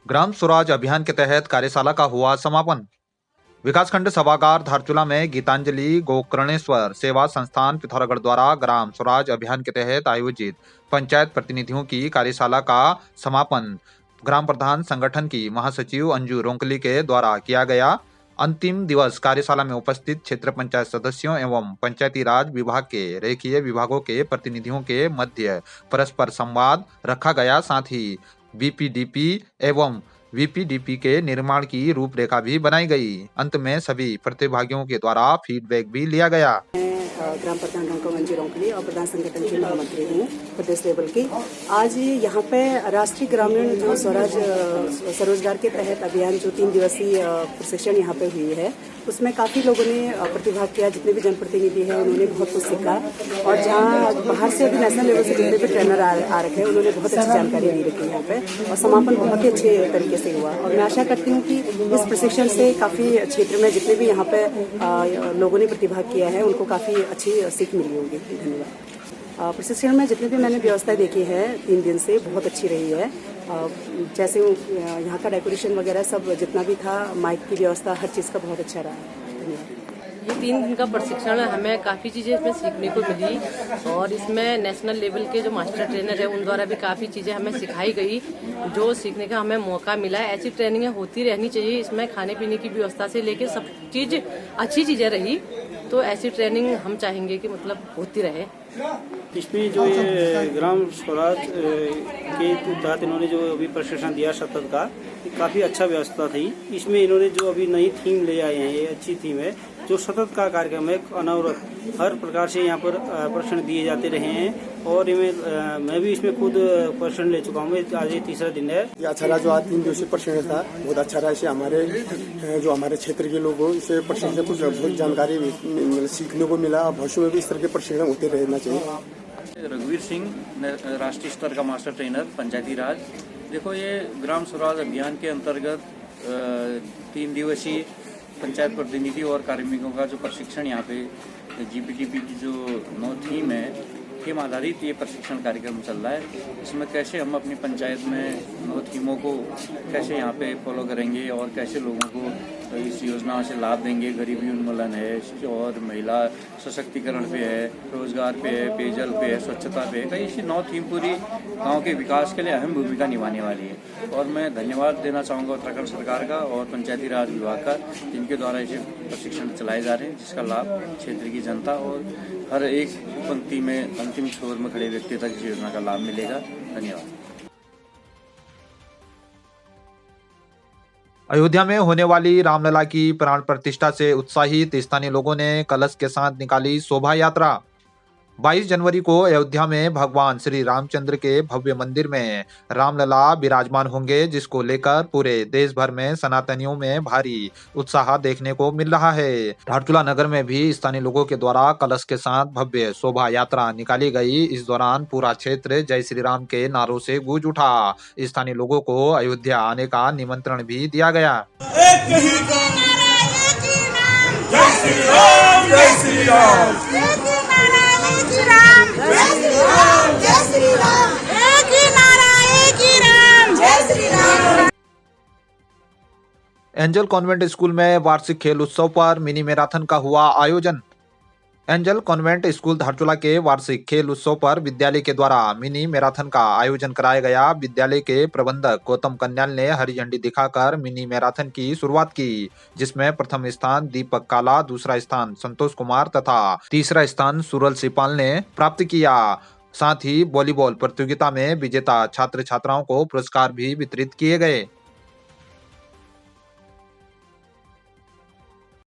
ग्राम स्वराज अभियान के तहत कार्यशाला का हुआ समापन। विकासखंड सभागार धारचूला में गीतांजलि गोकर्णेश्वर सेवा संस्थान पिथौरागढ़ द्वारा ग्राम स्वराज अभियान के तहत आयोजित पंचायत प्रतिनिधियों की कार्यशाला का समापन ग्राम प्रधान संगठन की महासचिव अंजू रोंकली के द्वारा किया गया। अंतिम दिवस कार्यशाला में उपस्थित क्षेत्र पंचायत सदस्यों एवं पंचायती राज विभाग के रेखीय विभागों के प्रतिनिधियों के मध्य परस्पर संवाद रखा गया। साथ ही बीपीडीपी एवं वीपीडीपी के निर्माण की रूपरेखा भी बनाई गई। अंत में सभी प्रतिभागियों के द्वारा फीडबैक भी लिया गया। ग्राम प्रधान अंजू रोंकली और प्रधान संगठन की महामंत्री हूँ प्रदेश लेवल की। आज यहाँ पे राष्ट्रीय ग्रामीण जो स्वराज स्वरोजगार के तहत अभियान जो 3 दिवसीय प्रशिक्षण यहाँ पे हुई है, उसमें काफी लोगों ने प्रतिभाग किया। जितने भी जनप्रतिनिधि हैं उन्होंने बहुत कुछ सीखा और जहाँ बाहर से भी नेशनल लेवल से जितने भी ट्रेनर आ रखे हैं उन्होंने बहुत अच्छी जानकारी दी रखी यहाँ पे और समापन बहुत ही अच्छे तरीके से हुआ। और मैं आशा करती हूँ कि इस प्रशिक्षण से काफी क्षेत्र में जितने भी यहाँ पे लोगों ने प्रतिभाग किया है उनको काफी अच्छी सीख मिली होगी। धन्यवाद। प्रशिक्षण में जितनी भी मैंने व्यवस्था देखी है 3 दिन से बहुत अच्छी रही है। जैसे यहाँ का डेकोरेशन वगैरह सब जितना भी था, माइक की व्यवस्था, हर चीज़ का बहुत अच्छा रहा। धन्यवाद। ये 3 दिन का प्रशिक्षण हमें काफ़ी चीज़ें इसमें सीखने को मिली और इसमें नेशनल लेवल के जो मास्टर ट्रेनर है उन द्वारा भी काफ़ी चीज़ें हमें सिखाई गई, जो सीखने का हमें मौका मिला। ऐसी ट्रेनिंगें होती रहनी चाहिए। इसमें खाने पीने की व्यवस्था से लेकर सब चीज़ अच्छी चीज़ें रही, तो ऐसी ट्रेनिंग हम चाहेंगे कि मतलब होती रहे। इसमें जो ये ग्राम स्वराज के तहत इन्होंने जो अभी प्रशिक्षण दिया सतत का, काफ़ी अच्छा व्यवस्था थी। इसमें इन्होंने जो अभी नई थीम ले आए हैं, ये अच्छी थीम है। जो सतत का कार्यक्रम है, अनवरत हर प्रकार से यहाँ पर प्रशिक्षण दिए जाते रहे हैं और मैं भी इसमें खुद प्रशिक्षण ले चुका हूँ। आज ये 3रा दिन है। ये अच्छा रहा। जो आज 3 दिवसीय प्रशिक्षण था बहुत अच्छा रहा। इसे हमारे क्षेत्र के लोगों से प्रशिक्षण से कुछ बहुत जानकारी सीखने को मिला। भविष्य में भी इस तरह के प्रशिक्षण होते रहना चाहिए। रघुवीर सिंह, राष्ट्रीय स्तर का मास्टर ट्रेनर पंचायती राज। देखो, ये ग्राम स्वराज अभियान के अंतर्गत 3 दिवसीय पंचायत प्रतिनिधि और कार्मिकों का जो प्रशिक्षण यहाँ पे जीपीटीपी की जो नौ थीम है, थीम आधारित ये प्रशिक्षण कार्यक्रम चल रहा है। इसमें कैसे हम अपनी पंचायत में नौ थीमों को कैसे यहाँ पे फॉलो करेंगे और कैसे लोगों को इस योजना से लाभ देंगे। गरीबी उन्मूलन है और महिला सशक्तिकरण पे है, रोजगार पे है, पेयजल पे है, स्वच्छता पे है। कई ऐसी 9 थीम पूरी गांव के विकास के लिए अहम भूमिका निभाने वाली है। और मैं धन्यवाद देना चाहूँगा उत्तराखंड सरकार का और पंचायती राज विभाग का, जिनके द्वारा ऐसे प्रशिक्षण चलाए जा रहे हैं, जिसका लाभ क्षेत्र की जनता और हर एक पंक्ति में अंतिम छोर में खड़े व्यक्ति तक इस योजना का लाभ मिलेगा। धन्यवाद। अयोध्या में होने वाली रामलला की प्राण प्रतिष्ठा से उत्साहित स्थानीय लोगों ने कलश के साथ निकाली शोभा यात्रा। 22 जनवरी को अयोध्या में भगवान श्री रामचंद्र के भव्य मंदिर में रामलला विराजमान होंगे, जिसको लेकर पूरे देश भर में सनातनियों में भारी उत्साह देखने को मिल रहा है। धारचूला नगर में भी स्थानीय लोगों के द्वारा कलश के साथ भव्य शोभा यात्रा निकाली गई। इस दौरान पूरा क्षेत्र जय श्री राम के नारों से गूंज उठा। स्थानीय लोगों को अयोध्या आने का निमंत्रण भी दिया गया। एंजल कॉन्वेंट स्कूल में वार्षिक खेल उत्सव पर मिनी मैराथन का हुआ आयोजन। एंजल कॉन्वेंट स्कूल धारचूला के वार्षिक खेल उत्सव पर विद्यालय के द्वारा मिनी मैराथन का आयोजन कराया गया। विद्यालय के प्रबंधक गौतम कन्याल ने हरी झंडी दिखाकर मिनी मैराथन की शुरुआत की, जिसमें प्रथम स्थान दीपक काला, दूसरा स्थान संतोष कुमार तथा तीसरा स्थान सुरल सिपाल ने प्राप्त किया। साथ ही वॉलीबॉल प्रतियोगिता में विजेता छात्र छात्राओं को पुरस्कार भी वितरित किए गए।